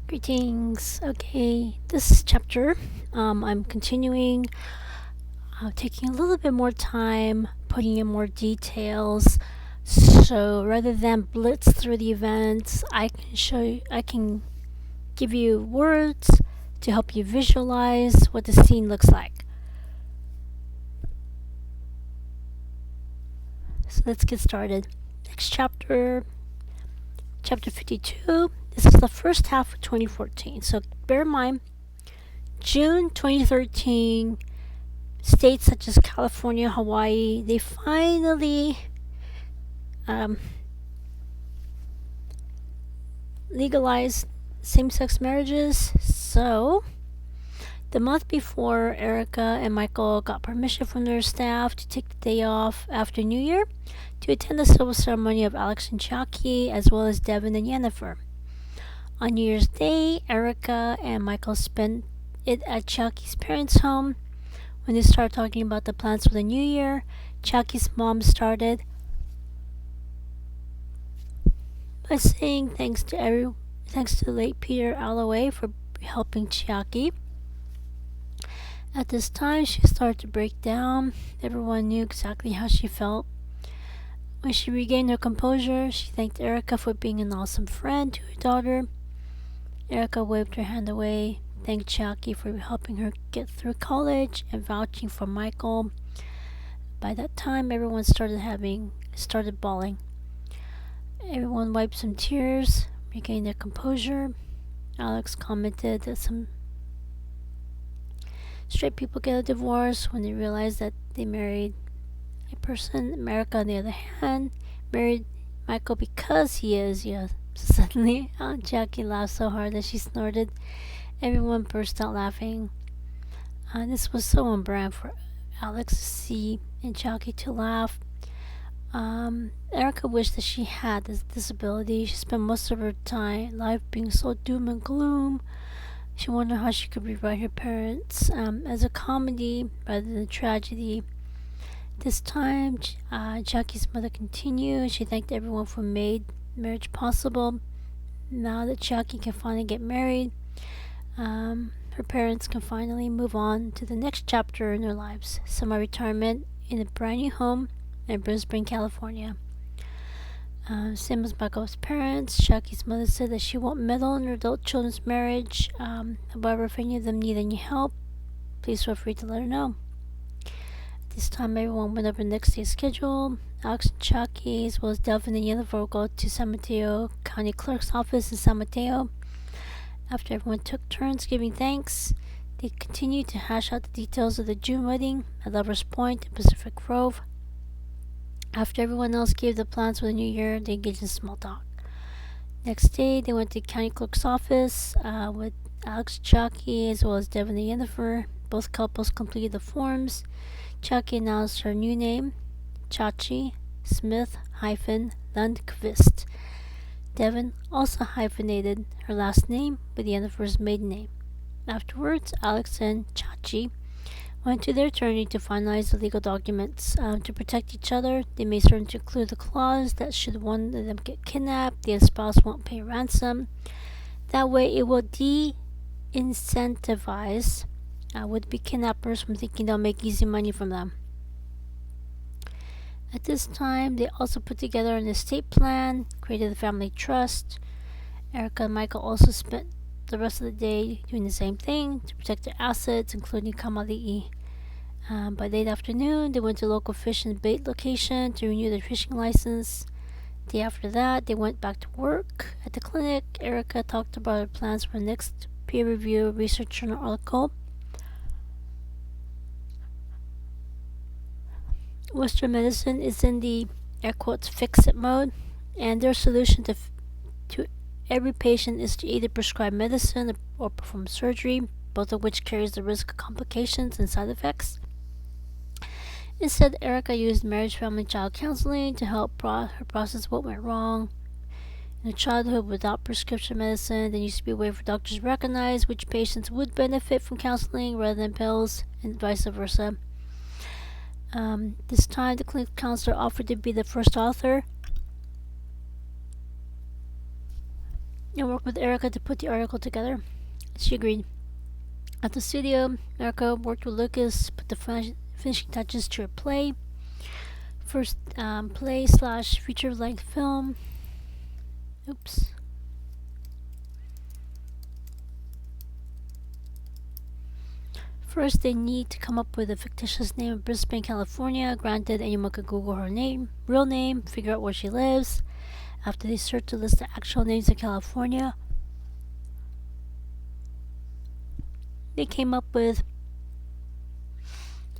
Greetings. Okay, this chapter, I'm continuing, taking a little bit more time, putting in more details. So rather than blitz through the events, I can give you words to help you visualize what the scene looks like. So let's get started. Next chapter, chapter 52. This is the first half of 2014. So bear in mind, June 2013, states such as California, Hawaii, they finally um, legalized same-sex marriages. So the month before, Erika and Michael got permission from their staff to take the day off after New Year to attend the civil ceremony of Alex and Chucky, as well as Devin and Yennefer. On New Year's Day, Erika and Michael spent it at Chucky's parents' home. When they started talking about the plans for the new year, Chucky's mom started by saying thanks to the late Peter Alloway for helping Chucky. At this time, she started to break down. Everyone knew exactly how she felt. When she regained her composure, she thanked Erika for being an awesome friend to her daughter. Erika waved her hand away, thanked Chucky for helping her get through college, and vouching for Michael. By that time, everyone started bawling. Everyone wiped some tears, regained their composure. Alex commented that some straight people get a divorce when they realize that they married a person. America, on the other hand, married Michael because he is, yes. Suddenly, Aunt Jackie laughed so hard that she snorted. Everyone burst out laughing. This was so on brand for Alex to see and Jackie to laugh. Erika wished that she had this disability. She spent most of her life being so doom and gloom. She wondered how she could rewrite her parents as a comedy rather than a tragedy. This time, Jackie's mother continued. She thanked everyone for made marriage possible. Now that Jackie can finally get married, her parents can finally move on to the next chapter in their lives, semi-retirement in a brand new home in Brisbane, California. Same as Michael's parents, Jackie's mother said that she won't meddle in her adult children's marriage. However, if any of them need any help, please feel free to let her know. This time, everyone went over the next day's schedule. Alex and Chucky, as well as Delvin and Yennefer, will go to San Mateo County Clerk's office in San Mateo. After everyone took turns giving thanks, they continued to hash out the details of the June wedding at Lovers Point in Pacific Grove. After everyone else gave the plans for the new year, they engaged in small talk. Next day, they went to County Clerk's office with Alex and Chucky, as well as Devin and Yennefer. Both couples completed the forms. Chucky announced her new name, Chachi Smith-Lundqvist. Devin also hyphenated her last name with Yennefer's maiden name. Afterwards, Alex and Chachi went to their attorney to finalize the legal documents. To protect each other, they made certain to include the clause that should one of them get kidnapped, the spouse won't pay ransom. That way, it will de-incentivize would-be kidnappers from thinking they'll make easy money from them. At this time, they also put together an estate plan, created a family trust. Erika and Michael also spent the rest of the day doing the same thing to protect their assets, including Kamali'i. By late afternoon, they went to a local fish and bait location to renew their fishing license. The day after that, they went back to work. At the clinic, Erika talked about her plans for the next peer-reviewed research journal article. Western medicine is in the air quotes fix-it mode, and their solution to every patient is to either prescribe medicine or perform surgery, both of which carries the risk of complications and side effects. Instead, Erika used marriage, family, child counseling to help her process what went wrong. In her childhood, without prescription medicine, there used to be a way for doctors to recognize which patients would benefit from counseling rather than pills, and vice versa. This time, the clinic counselor offered to be the first author and worked with Erika to put the article together. She agreed. At the studio, Erika worked with Lucas, put the finishing touches to her play. First play slash feature length film. Oops. First, they need to come up with a fictitious name of Brisbane, California. Granted, anyone could Google her real name, figure out where she lives. After they search to list the actual names of California, they came up with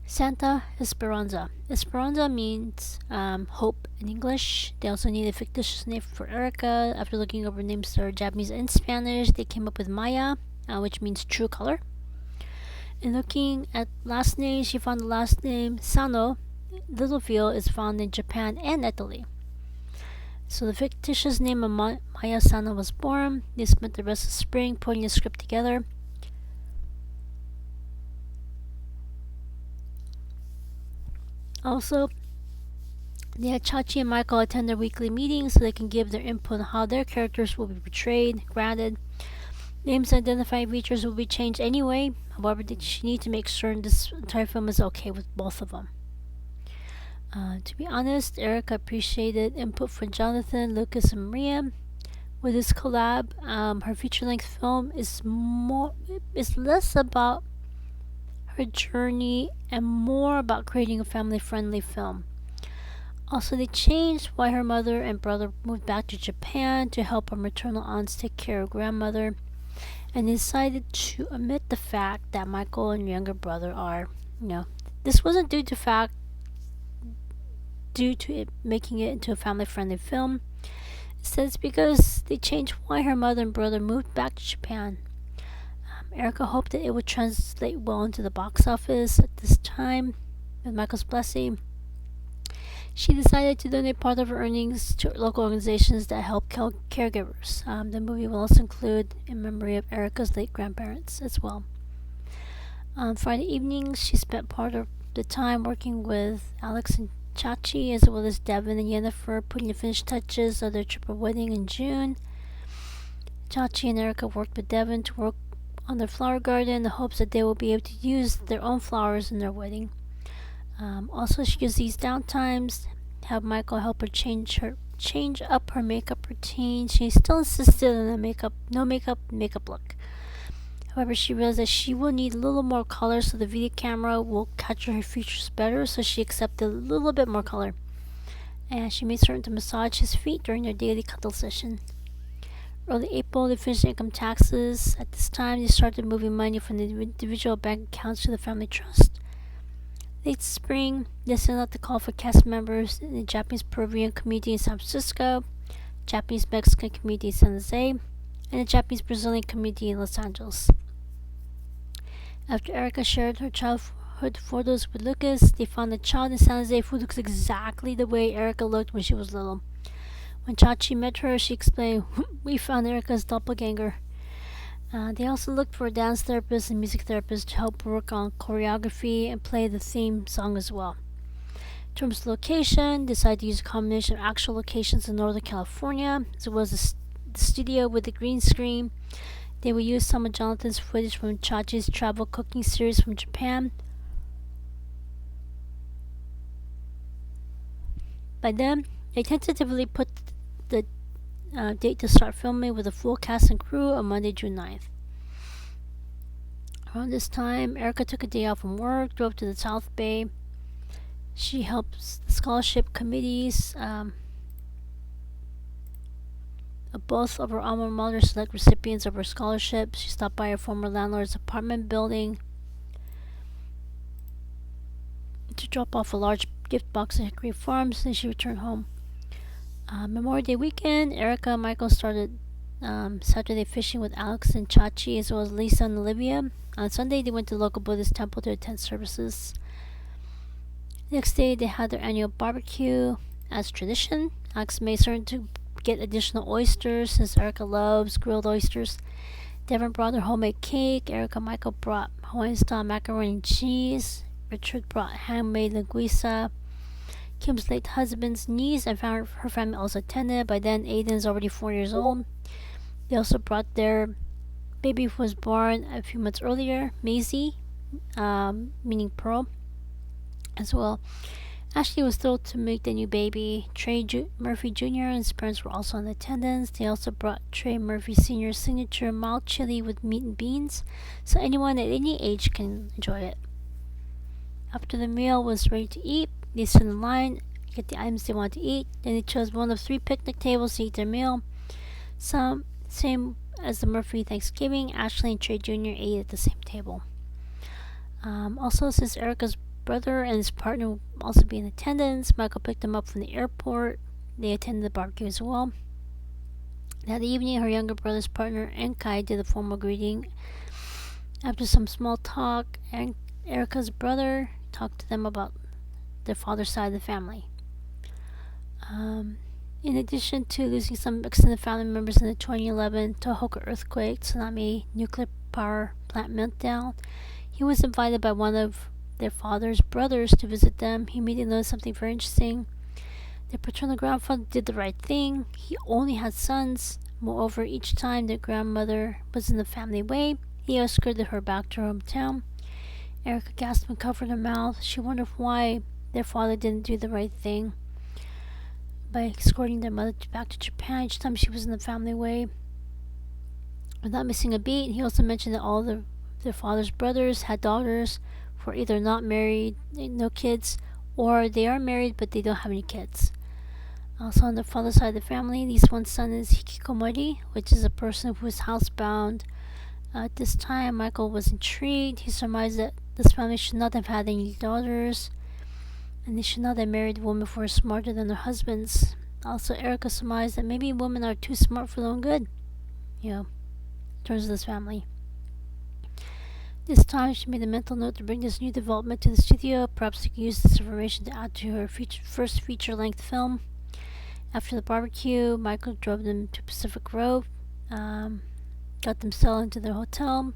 Santa Esperanza. Esperanza means hope in English. They also need a fictitious name for Erika. After looking over names that are Japanese and Spanish, they came up with Maya, which means true color. And looking at last names, she found the last name Sano Littlefield is found in Japan and Italy. So the fictitious name of Maya Sano was born. They spent the rest of spring putting the script together. Also, they had Chachi and Michael attend their weekly meetings so they can give their input on how their characters will be portrayed. Granted, names and identifying features will be changed anyway. However, she needs to make sure this entire film is okay with both of them. To be honest, Erika appreciated input from Jonathan, Lucas, and Maria. With this collab, her feature-length film is less about her journey and more about creating a family-friendly film. Also, they changed why her mother and brother moved back to Japan to help her maternal aunts take care of grandmother, and decided to omit the fact that Michael and younger brother are, this wasn't due to it making it into a family-friendly film. Instead, it's because they changed why her mother and brother moved back to Japan. Erika hoped that it would translate well into the box office at this time. With Michael's blessing, she decided to donate part of her earnings to local organizations that help caregivers. The movie will also include in memory of Erika's late grandparents as well. On Friday evenings, she spent part of the time working with Alex and Chachi, as well as Devin and Yennefer, putting the finished touches of their triple wedding in June. Chachi and Erika worked with Devin to work on their flower garden in the hopes that they will be able to use their own flowers in their wedding. Also, she used these downtimes to have Michael help her change up her makeup routine. She still insisted on a no makeup look. However, she realized that she will need a little more color so the video camera will capture her features better, so she accepted a little bit more color. And she made certain to massage his feet during their daily cuddle session. Early April, they finished income taxes. At this time, they started moving money from the individual bank accounts to the family trust. Late spring, they sent out the call for cast members in the Japanese Peruvian community in San Francisco, Japanese Mexican community in San Jose, and the Japanese Brazilian community in Los Angeles. After Erika shared her childhood photos with Lucas, they found a child in San Jose who looks exactly the way Erika looked when she was little. When Chachi met her, she explained, "We found Erika's doppelganger." They also looked for a dance therapist and music therapist to help work on choreography and play the theme song as well. In terms of location, they decided to use a combination of actual locations in Northern California, as well as the studio with the green screen. They will use some of Jonathan's footage from Chachi's travel cooking series from Japan. By then, they tentatively put the date to start filming with a full cast and crew on Monday, June 9th. Around this time, Erika took a day off from work, drove to the South Bay. She helps the scholarship committees both of her alma mater select recipients of her scholarships. She stopped by her former landlord's apartment building to drop off a large gift box at Hickory Farms, and she returned home. Memorial Day weekend, Erika and Michael started Saturday fishing with Alex and Chachi, as well as Lisa and Olivia. On Sunday, they went to the local Buddhist temple to attend services. Next day, they had their annual barbecue. As tradition, Alex made certain to get additional oysters since Erika loves grilled oysters. Devin brought her homemade cake. Erika and Michael brought Hawaiian-style macaroni and cheese. Richard brought handmade linguiça. Kim's late husband's niece and her family also attended. By then, Aiden's already 4 years old. They also brought their baby who was born a few months earlier, Maisie, meaning Pearl, as well. Ashley was thrilled to meet the new baby. Murphy Jr. and his parents were also in attendance. They also brought Trey Murphy Sr.'s signature mild chili with meat and beans, so anyone at any age can enjoy it. After the meal was ready to eat, they stood in line, get the items they wanted to eat. Then they chose one of 3 picnic tables to eat their meal. Same as the Murphy Thanksgiving, Ashley and Trey Jr. ate at the same table. Also, since Erika's brother and his partner will also be in attendance, Michael picked them up from the airport. They attended the barbecue as well. That evening, her younger brother's partner, Enkai, did a formal greeting. After some small talk, Erika's brother talked to them about their father's side of the family. In addition to losing some extended family members in the 2011 Tohoku earthquake, tsunami, nuclear power plant meltdown, he was invited by one of their father's brothers to visit them. He immediately noticed something very interesting. Their paternal grandfather did the right thing. He only had sons. Moreover, each time their grandmother was in the family way, he escorted her back to her hometown. Erika gasped and covered her mouth. She wondered why their father didn't do the right thing by escorting their mother back to Japan each time she was in the family way. Without missing a beat, he also mentioned that all their father's brothers had daughters who are either not married, no kids, or they are married but they don't have any kids. Also on the father's side of the family, his one son is Hikikomori, which is a person who is housebound. At this time, Michael was intrigued. He surmised that this family should not have had any daughters, and they should not have married women who were smarter than their husbands. Also, Erika surmised that maybe women are too smart for their own good, in terms of this family. This time, she made a mental note to bring this new development to the studio. Perhaps she could use this information to add to her first feature-length film. After the barbecue, Michael drove them to Pacific Grove, got them settled into their hotel.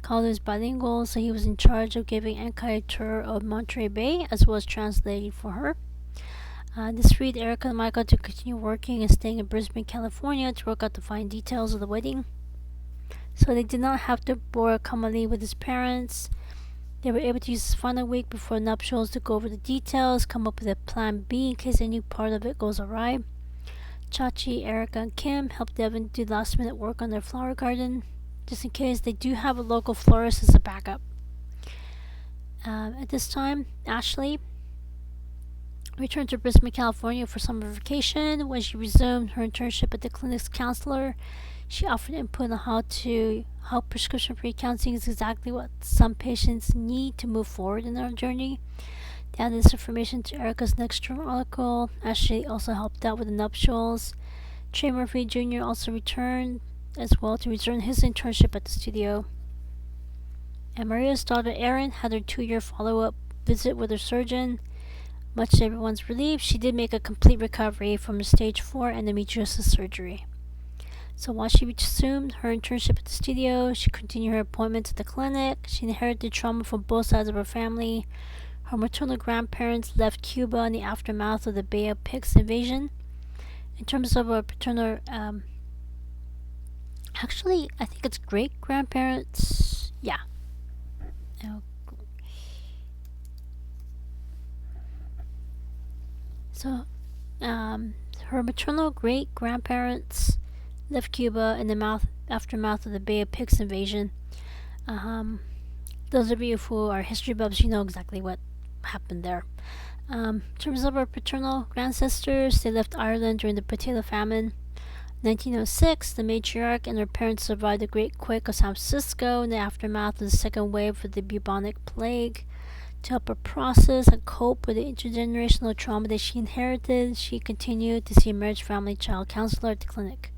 Kalu is bilingual, so he was in charge of giving Enkai a tour of Monterey Bay as well as translating for her. This freed Erika and Michael to continue working and staying in Brisbane, California to work out the fine details of the wedding. So they did not have to bore Kamali with his parents. They were able to use this final week before nuptials to go over the details, come up with a plan B in case any part of it goes awry. Chachi, Erika, and Kim helped Devin do last minute work on their flower garden, just in case they do have a local florist as a backup. At this time, Ashley returned to Brisbane, California for summer vacation. When she resumed her internship at the clinic's counselor, she offered input on how prescription-free counseling is exactly what some patients need to move forward in their journey. They added this information to Erika's next journal article. Ashley also helped out with the nuptials. Trey Murphy Jr. also returned as well to resume his internship at the studio. And Maria's daughter Erin had her 2-year follow-up visit with her surgeon. Much to everyone's relief, she did make a complete recovery from a stage 4 endometriosis surgery. So while she resumed her internship at the studio, she continued her appointments at the clinic. She inherited trauma from both sides of her family. Her maternal grandparents left Cuba in the aftermath of the Bay of Pigs invasion. In terms of her paternal, actually, I think it's great grandparents. Yeah. So, her maternal great grandparents left Cuba in the aftermath of the Bay of Pigs invasion. Those of you who are history buffs, you know exactly what happened there. In terms of our paternal ancestors, they left Ireland during the potato famine. 1906, the matriarch and her parents survived the Great Quake of San Francisco in the aftermath of the second wave of the bubonic plague. To help her process and cope with the intergenerational trauma that she inherited, she continued to see a marriage, family, child counselor at the clinic.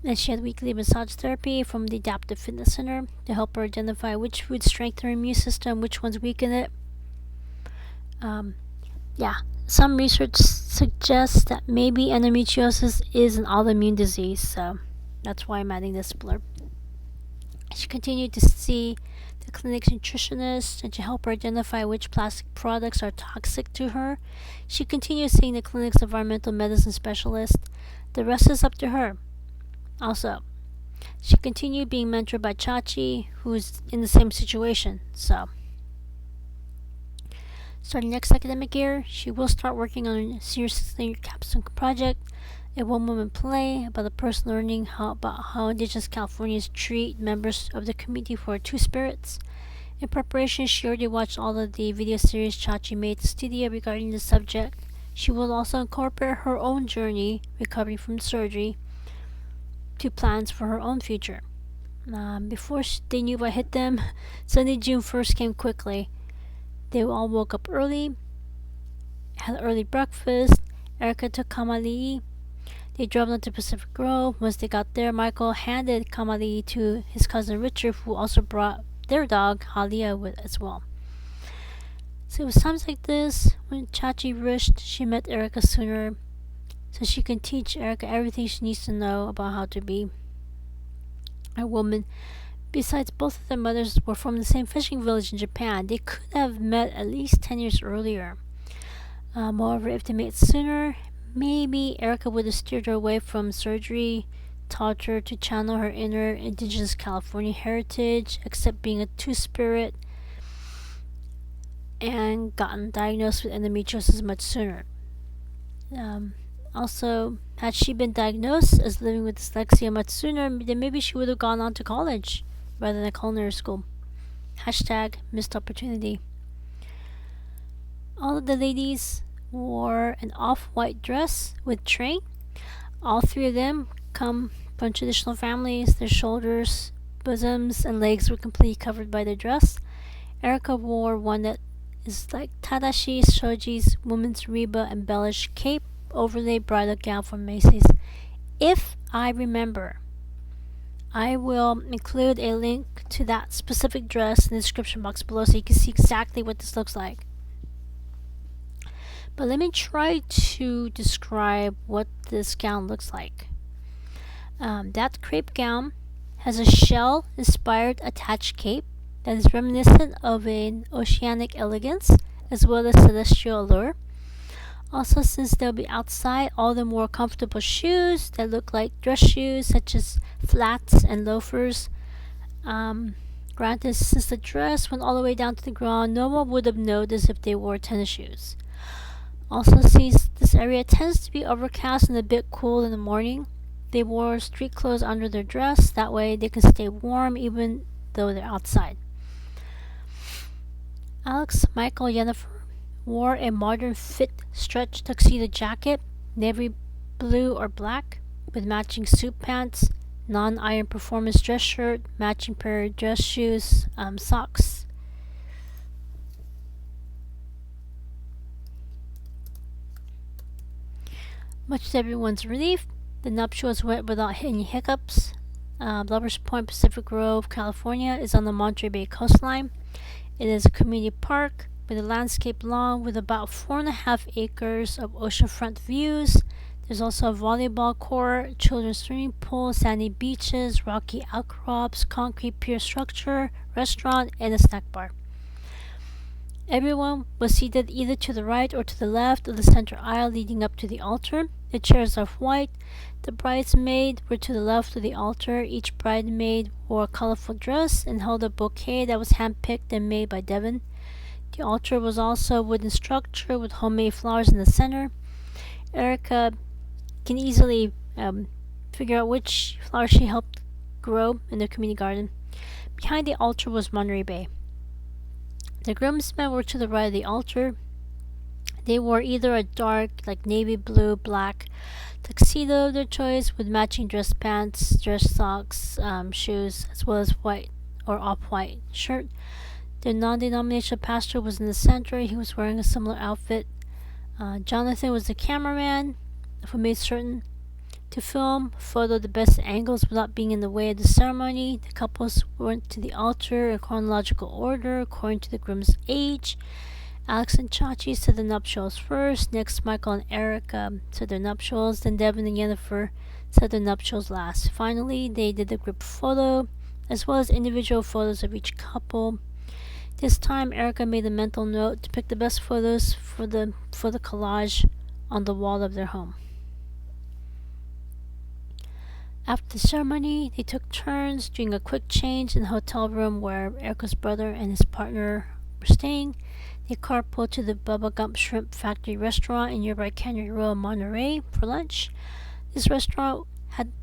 And she had weekly massage therapy from the Adaptive Fitness Center to help her identify which foods strengthen her immune system, which ones weaken it. Some research suggests that maybe endometriosis is an autoimmune disease, so that's why I'm adding this blurb. She continued to see the clinic's nutritionist and to help her identify which plastic products are toxic to her. She continued seeing the clinic's environmental medicine specialist. The rest is up to her. Also, she continued being mentored by Chachi, who's in the same situation. So, starting next academic year, she will start working on a serious senior capstone project, a one-woman play about a person learning about how Indigenous Californians treat members of the community who are two spirits. In preparation, she already watched all of the video series Chachi made at the studio regarding the subject. She will also incorporate her own journey recovering from surgery to plans for her own future. Before they knew what hit them, Sunday, June 1st came quickly. They all woke up early, had early breakfast. Erika took Kamali'i. They drove down to Pacific Grove. Once they got there, Michael handed Kamali'i to his cousin Richard, who also brought their dog, Halia, with as well. So it was times like this when Chachi wished she met Erika sooner so she can teach Erika everything she needs to know about how to be a woman. Besides, both of their mothers were from the same fishing village in Japan. They could have met at least 10 years earlier. Moreover, if they met sooner, maybe Erika would have steered her away from surgery, taught her to channel her inner Indigenous California heritage, accept being a two-spirit, and gotten diagnosed with endometriosis much sooner. Also, had she been diagnosed as living with dyslexia much sooner, then maybe she would have gone on to college rather than culinary school. Hashtag missed opportunity. All of the ladies wore an off-white dress with train. All three of them come from traditional families. Their shoulders, bosoms, and legs were completely covered by their dress. Erika wore one that is like Tadashi Shoji's woman's Reba embellished cape overlay bridal gown from Macy's. If I remember, I will include a link to that specific dress in the description box below so you can see exactly what this looks like. But let me try to describe what this gown looks like. That crepe gown has a shell-inspired attached cape that is reminiscent of an oceanic elegance as well as celestial allure. Also, since they'll be outside, all the more comfortable shoes that look like dress shoes, such as flats and loafers. Granted, since the dress went all the way down to the ground, no one would have noticed if they wore tennis shoes. Also, since this area tends to be overcast and a bit cool in the morning, they wore street clothes under their dress. That way, they can stay warm even though they're outside. Alex, Michael, Jennifer wore a modern fit stretch tuxedo jacket, navy blue or black, with matching suit pants, non-iron performance dress shirt, matching pair of dress shoes, socks. Much to everyone's relief, the nuptials went without any hiccups. Lovers Point, Pacific Grove, California is on the Monterey Bay coastline. It is a community park with a landscape lawn with about 4.5 acres of oceanfront views. There's also a volleyball court, children's swimming pool, sandy beaches, rocky outcrops, concrete pier structure, restaurant, and a snack bar. Everyone was seated either to the right or to the left of the center aisle leading up to the altar. The chairs are white. The bridesmaids were to the left of the altar. Each bridesmaid wore a colorful dress and held a bouquet that was handpicked and made by Devon. The altar was also a wooden structure with homemade flowers in the center. Erika can easily figure out which flower she helped grow in the community garden. Behind the altar was Monterey Bay. The groomsmen were to the right of the altar. They wore either a dark, like navy blue, black tuxedo of their choice with matching dress pants, dress socks, shoes, as well as white or off-white shirt. Their non-denominational pastor was in the center. He was wearing a similar outfit. Jonathan was the cameraman who made certain to film, photo the best angles without being in the way of the ceremony. The couples went to the altar in chronological order according to the groom's age. Alex and Chachi said the nuptials first. Next, Michael and Erika said their nuptials. Then Devin and Jennifer said their nuptials last. Finally, they did the group photo as well as individual photos of each couple. This time, Erika made a mental note to pick the best photos for the collage on the wall of their home. After the ceremony, they took turns doing a quick change in the hotel room where Erika's brother and his partner were staying. They carpooled to the Bubba Gump Shrimp Factory restaurant in nearby Cannery Row, Monterey, for lunch. This restaurant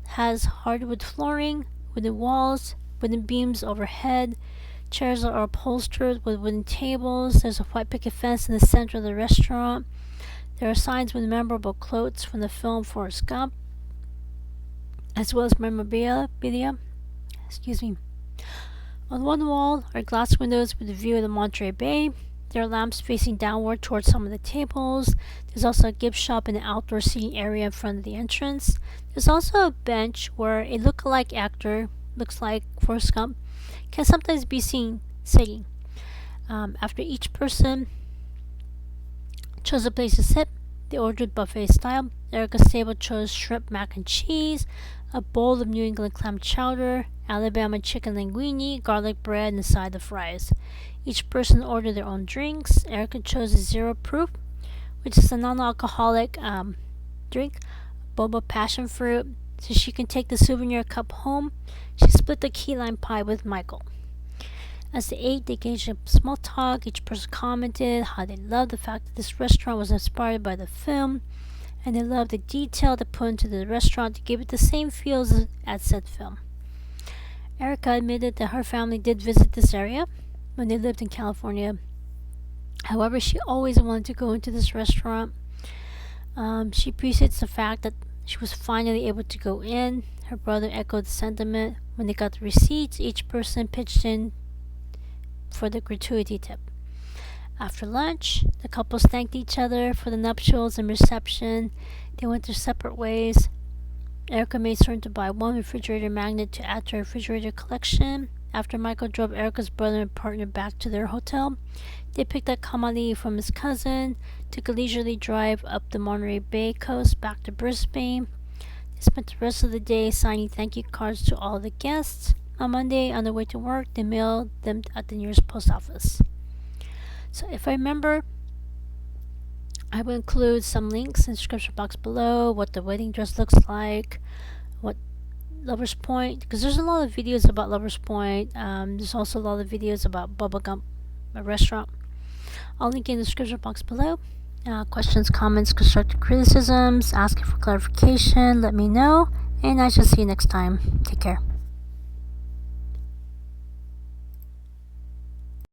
has hardwood flooring, wooden walls, wooden beams overhead. Chairs are upholstered with wooden tables. There's a white picket fence in the center of the restaurant. There are signs with memorable quotes from the film Forrest Gump, as well as memorabilia. On one wall are glass windows with a view of the Monterey Bay. There are lamps facing downward towards some of the tables. There's also a gift shop in the outdoor seating area in front of the entrance. There's also a bench where a look-alike actor, looks like Forrest Gump, can sometimes be seen sitting. After each person chose a place to sit, they ordered buffet style. Erika's table chose shrimp mac and cheese, a bowl of New England clam chowder, Alabama chicken linguine, garlic bread, and a side of fries. Each person ordered their own drinks. Erika chose a zero proof, which is a non-alcoholic drink, Bubba passion fruit, so she can take the souvenir cup home. She split the key lime pie with Michael. As they ate, they engaged in small talk. Each person commented how they loved the fact that this restaurant was inspired by the film, and they loved the detail they put into the restaurant to give it the same feel as said film. Erika admitted that her family did visit this area when they lived in California. However, she always wanted to go into this restaurant. She appreciates the fact that she was finally able to go in. Her brother echoed the sentiment. When they got the receipts, each person pitched in for the gratuity tip. After lunch, the couples thanked each other for the nuptials and reception. They went their separate ways. Erika made certain to buy one refrigerator magnet to add to her refrigerator collection. After Michael drove Erika's brother and partner back to their hotel, they picked up Kamali from his cousin, took a leisurely drive up the Monterey Bay coast back to Brisbane. They spent the rest of the day signing thank you cards to all the guests. On Monday, on their way to work, they mailed them at the nearest post office. So if I remember, I will include some links in the description box below, what the wedding dress looks like, what Lover's Point, because there's a lot of videos about Lover's Point. There's also a lot of videos about Bubba Gump, a restaurant. I'll link in the description box below. Questions, comments, constructive criticisms, asking for clarification, let me know, and I shall see you next time. Take care.